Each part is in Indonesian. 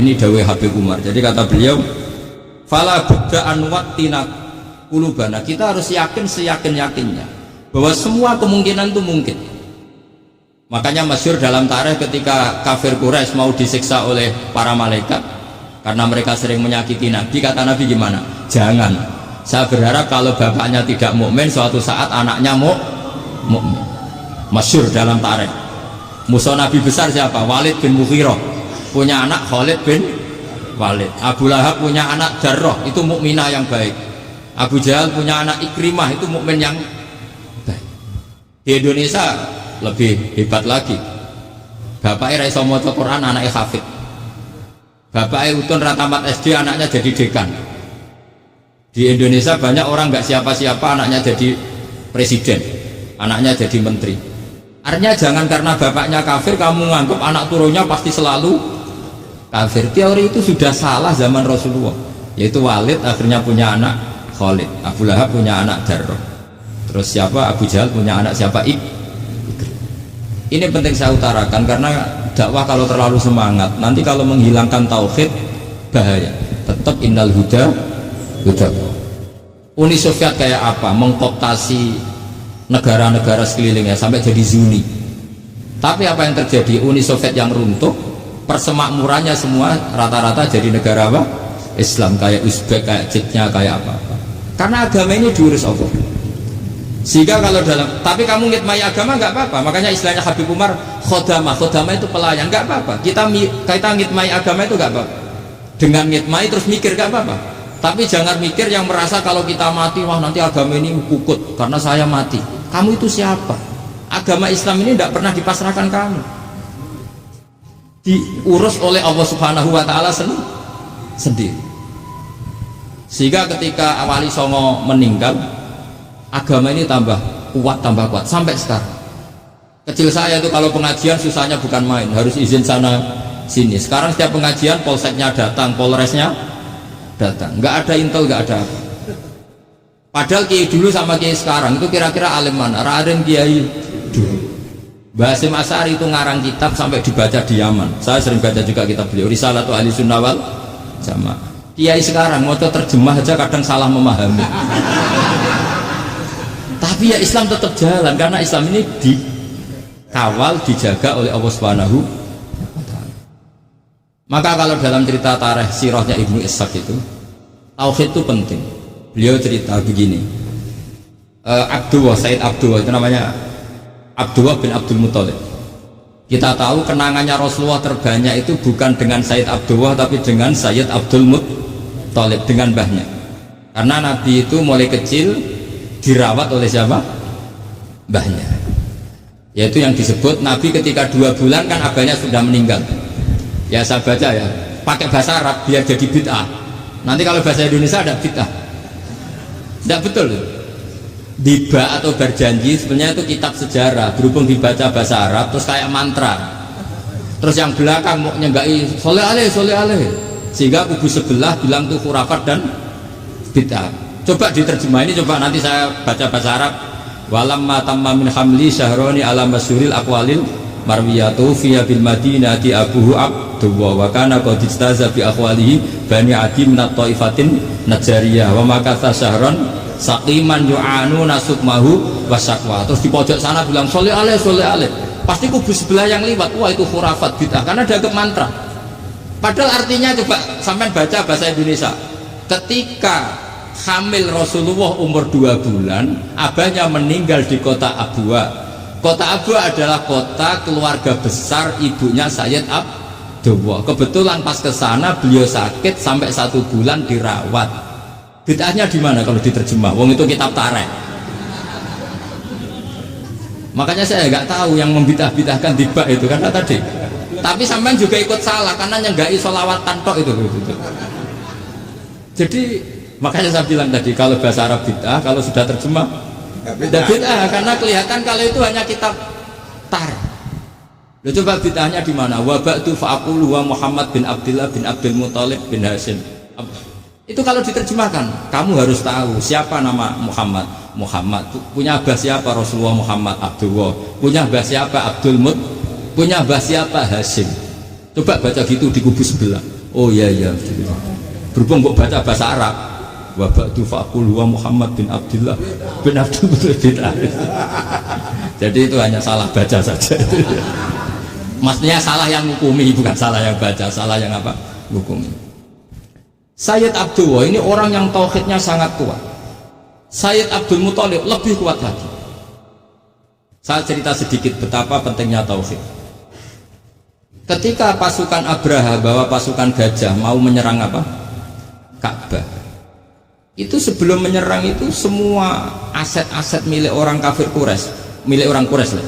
Ini dawuh Habib Umar. Jadi kata beliau, fala budda an wattina qulubana. Kita harus yakin seyakin-yakinnya bahwa semua kemungkinan itu mungkin. Makanya masyhur dalam tarikh ketika kafir Quraisy mau disiksa oleh para malaikat karena mereka sering menyakiti Nabi, kata Nabi gimana? Jangan. Saya berharap kalau bapaknya tidak mukmin, suatu saat anaknya mukmin. Masyhur dalam tarikh. Musuh Nabi besar siapa? Walid bin Mughirah. Punya anak Khalid bin Walid. Abu Lahab punya anak Jarrah, itu mukminah yang baik. Abu Jahal punya anak Ikrimah, itu mukmin yang baik. Di Indonesia lebih hebat lagi. Bapaknya ra iso maca Quran, anaknya hafid. Bapaknya utun ra tamat SD, anaknya jadi dekan. Di Indonesia banyak orang nggak siapa-siapa, anaknya jadi presiden, anaknya jadi menteri. Artinya jangan karena bapaknya kafir kamu nganggap anak turunnya pasti selalu kafir. Teori itu sudah salah zaman Rasulullah. Yaitu Walid akhirnya punya anak Khalid, Abu Lahab punya anak Jarrah, terus siapa? Abu Jahal punya anak siapa? Ini penting saya utarakan karena dakwah kalau terlalu semangat, nanti kalau menghilangkan tauhid bahaya. Tetap innal huda. Uni Soviet kayak apa? Mengkooptasi negara-negara sekelilingnya sampai jadi Zuni. Tapi apa yang terjadi? Uni Soviet yang runtuh, persemakmurannya semua rata-rata jadi negara apa? Islam, kayak Uzbek, kayak Ceknya, kayak apa-apa. Karena agama ini diurus Allah. Sehingga kalau dalam, tapi kamu ngitmai agama nggak apa-apa. Makanya istilahnya Habib Umar, khodamah itu pelayan, nggak apa-apa. Kita ngitmai agama itu nggak apa-apa. Dengan ngitmai terus mikir nggak apa-apa. Tapi jangan mikir yang merasa kalau kita mati, wah nanti agama ini kukut karena saya mati. Kamu itu siapa? Agama Islam ini tidak pernah dipasrahkan kamu, diurus oleh Allah Subhanahu wa Ta'ala sendiri. Sehingga ketika Wali Songo meninggal, agama ini tambah kuat sampai sekarang. Kecil saya itu kalau pengajian susahnya bukan main, harus izin sana sini. Sekarang setiap pengajian polseknya datang, polresnya datang, nggak ada intel, nggak ada apa. Padahal kiai dulu sama kiai sekarang itu kira-kira alim mana? Raden kiai dulu. Mbah Hasyim Asy'ari itu ngarang kitab sampai dibaca di Yaman. Saya sering baca juga kitab beliau, Risalatu Ahli Sunnah wal Jamaah. Kiai sekarang mau terjemah aja kadang salah memahami. Tapi ya Islam tetap jalan karena Islam ini dikawal, dijaga oleh Allah Subhanahu wa Ta'ala. Maka kalau dalam cerita tarikh sirahnya Ibnu Ishaq itu, tauhid itu penting. Beliau cerita begini, Sayyid Abdullah itu namanya Abdullah bin Abdul Muthalib. Kita tahu kenangannya Rasulullah terbanyak itu bukan dengan Sayyid Abdullah tapi dengan Sayyid Abdul Muthalib, dengan mbahnya. Karena Nabi itu mulai kecil dirawat oleh siapa? Mbahnya. Yaitu yang disebut Nabi ketika 2 bulan kan abahnya sudah meninggal. Ya saya baca ya, pakai bahasa Arab biar jadi bid'ah. Nanti kalau bahasa Indonesia ada bid'ah. Tidak betul. Diba atau berjanji sebenarnya itu kitab sejarah, berhubung dibaca bahasa Arab terus kayak mantra. Terus yang belakang mau nyenggai soleh aleh sehingga kubu sebelah bilang tuh khurafat dan bid'ah. Coba diterjemah ini, coba nanti saya baca bahasa Arab. Walamma tamma min hamli syahroni ala masyhuril aqwalil marwiyatu fiya bil madinati abuhu Abdullah wa kana qad istaza bi aqwalihi bani adi min at-taifatin najariyah wa makatha syahron saqiman yu'anu nasukmahu wasakwa. Terus di pojok sana bilang soleh aleh pasti kubu sebelah yang liwat, wah itu khurafat bid'ah karena dianggap mantra. Padahal artinya coba sampai baca bahasa Indonesia. Ketika hamil Rasulullah umur 2 bulan, abahnya meninggal di kota Abwa. Kota Abwa adalah kota keluarga besar ibunya Sayyid Abdullah. Kebetulan pas ke sana beliau sakit sampai 1 bulan dirawat. Bid'ahnya di mana kalau diterjemah? Wong itu kitab tarikh. Makanya saya nggak tahu yang membidah-bidahkan tiba itu karena tadi. Tapi sampean juga ikut salah karena nyenggai sholawat tantok itu. Jadi makanya saya bilang tadi kalau bahasa Arab bid'ah, kalau sudah terjemah tidak bid'ah karena kelihatan kalau itu hanya kitab tarikh. Loh, coba bid'ahnya di mana? Wa ba'du fa'aqulu wa Muhammad bin Abdullah bin Abdul Muthalib bin Hasyim. Itu kalau diterjemahkan, kamu harus tahu siapa nama Muhammad. Muhammad punya abah siapa? Rasulullah Muhammad Abdullah. Punya abah siapa? Abdul Mut. Punya abah siapa? Hasyim. Coba baca gitu di kubu sebelah. Oh iya iya. Berhubung kok baca bahasa Arab. Wa ba'du faqul wa Muhammad bin Abdullah bin Abdul Muttalib bin Arif. Jadi itu hanya salah baca saja. Maksudnya salah yang hukumi, bukan salah yang baca, salah yang apa? Hukumi. Sayyid Abdullah ini orang yang tauhidnya sangat kuat. Sayyid Abdul Muttalib lebih kuat lagi. Saya cerita sedikit betapa pentingnya tauhid. Ketika pasukan Abraha bawa pasukan gajah mau menyerang apa? Ka'bah. Itu sebelum menyerang itu semua aset-aset milik orang kafir Quraisy, milik orang Quraisy lah,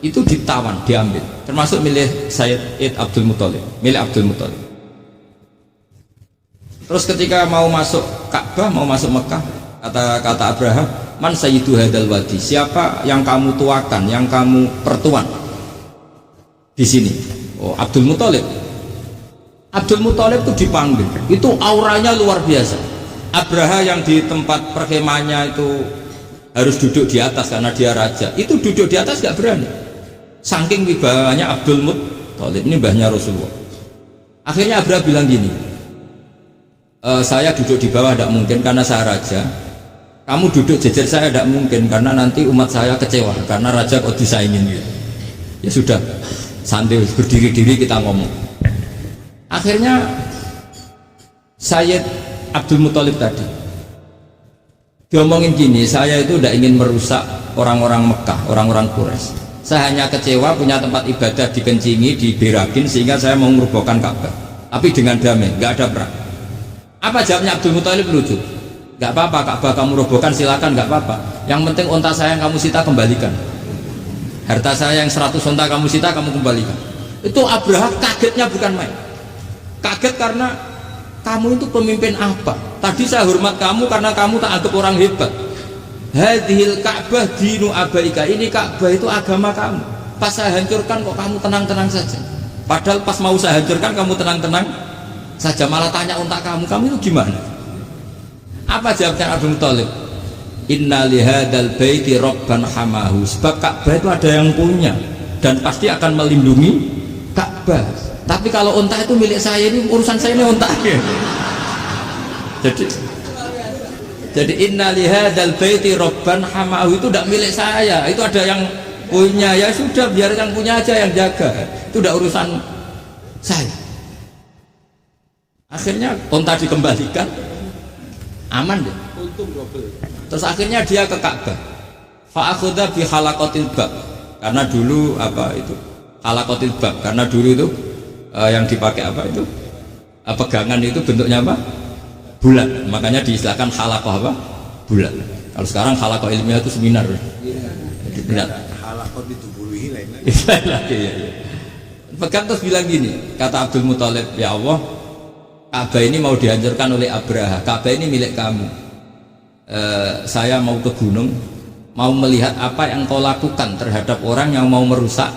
itu ditawan, diambil, termasuk milik Sayyid Abdul Muttalib, milik Abdul Muttalib. Terus ketika mau masuk Ka'bah, mau masuk Mekah, kata Abraham, man sayyidu hadal wadi, siapa yang kamu tuakan, yang kamu pertuan di sini? Oh, Abdul Muttalib. Abdul Muttalib itu dipanggil, itu auranya luar biasa. Abraha yang di tempat perkemahannya itu harus duduk di atas karena dia raja, itu duduk di atas gak berani, saking wibawanya Abdul Muttalib, ini mbahnya Rasulullah. Akhirnya Abraha bilang gini, saya duduk di bawah tidak mungkin karena saya raja, kamu duduk jejer saya tidak mungkin karena nanti umat saya kecewa karena raja kok disaingin gitu. Ya sudah, santai, berdiri-diri kita ngomong. Akhirnya Sayyid Abdul Muttalib tadi diomongin gini, saya itu tidak ingin merusak orang-orang Mekah, orang-orang Quraisy. Saya hanya kecewa punya tempat ibadah dikencingi, diberakin, sehingga saya mau merubuhkan Ka'bah, tapi dengan damai, nggak ada perang. Apa jawabnya Abdul Muttalib? Lucu. Nggak apa-apa, Ka'bah kamu robohkan silakan, nggak apa-apa. Yang penting unta saya yang kamu sita kembalikan, harta saya yang 100 unta kamu sita kamu kembalikan. Itu Abraha kagetnya bukan main. Kaget karena kamu itu pemimpin apa? Tadi saya hormat kamu karena kamu tak anggap orang hebat. Hadhil Ka'bah dinu abaika, ini Ka'bah itu agama kamu. Pas saya hancurkan kok kamu tenang-tenang saja. Padahal pas mau saya hancurkan kamu tenang-tenang saja, malah tanya unta kamu itu gimana? Apa jawabnya Abdul Muttalib? Inna lihadal baiti rabban hamahu, sebab Ka'bah itu ada yang punya dan pasti akan melindungi Ka'bah. Tapi kalau unta itu milik saya, ini urusan saya, ini unta. Jadi inna lihadal baiti rabban hamahu itu tidak milik saya, itu ada yang punya. Ya sudah, biar yang punya aja yang jaga, itu tidak urusan saya. Akhirnya unta dikembalikan, aman deh. Terus akhirnya dia ke Ka'bah, fa'akhudha bi halaqatil bab, karena dulu apa itu halaqatil bab, karena dulu itu yang dipakai apa itu pegangan itu bentuknya apa? Bulat, makanya diistilahkan halaqah apa? Bulat. Kalau sekarang halaqah ilmiah itu seminar. Benar. Halaqah itu buluhi lain lagi. Ya. Pegang terus bilang gini, kata Abdul Muttalib, ya Allah, Ka'bah ini mau dihancurkan oleh Abraha. Ka'bah ini milik kamu. Saya mau ke gunung, mau melihat apa yang kau lakukan terhadap orang yang mau merusak.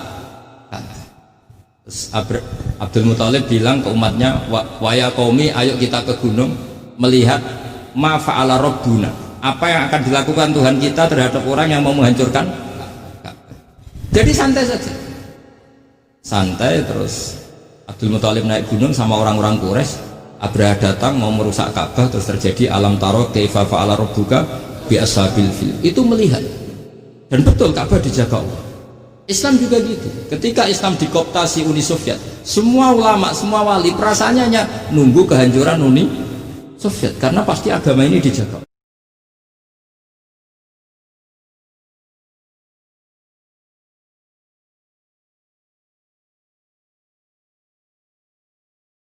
Abdul Muttalib bilang ke umatnya, wa ya qaumi, ayo kita ke gunung melihat ma fa'ala rabbuna, apa yang akan dilakukan Tuhan kita terhadap orang yang mau menghancurkan. Jadi santai saja, santai. Terus Abdul Muttalib naik gunung sama orang-orang Quraisy. Abraha datang mau merusak Ka'bah, terus terjadi alam taro kaifa fa'ala rabbuka bi ashabil fil, itu melihat, dan betul Ka'bah dijaga Allah. Islam juga gitu. Ketika Islam dikooptasi Uni Soviet, semua ulama, semua wali perasaannya hanya nunggu kehancuran Uni Soviet, karena pasti agama ini dijaga.